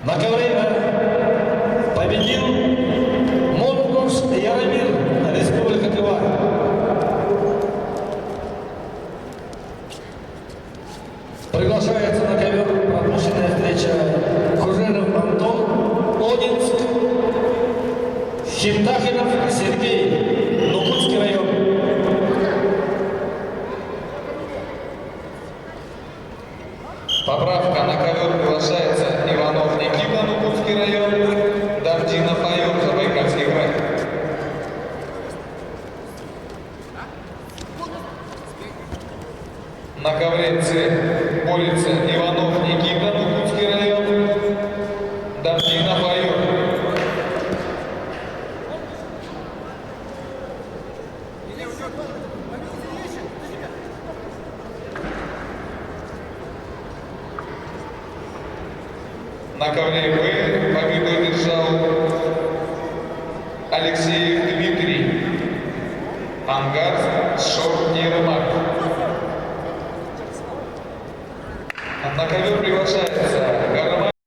На ковре победил Монкуш Яромир, Республика Тыва. Приглашается на ковер пропущенная встреча Кужеров Антон, Одинск, Химтахинов Сергей, Нукутский район. Поправка: на ковер приглашается Иванов Никита, Нукутский район, Давдинов Айор, Забайкальский край. На ковре С борется Иванов Никита, Нукутский район, Давдинов Айор. На ковре Б победу одержал Алексеев Дмитрий, Ангарск, Шор Ермак. На ковре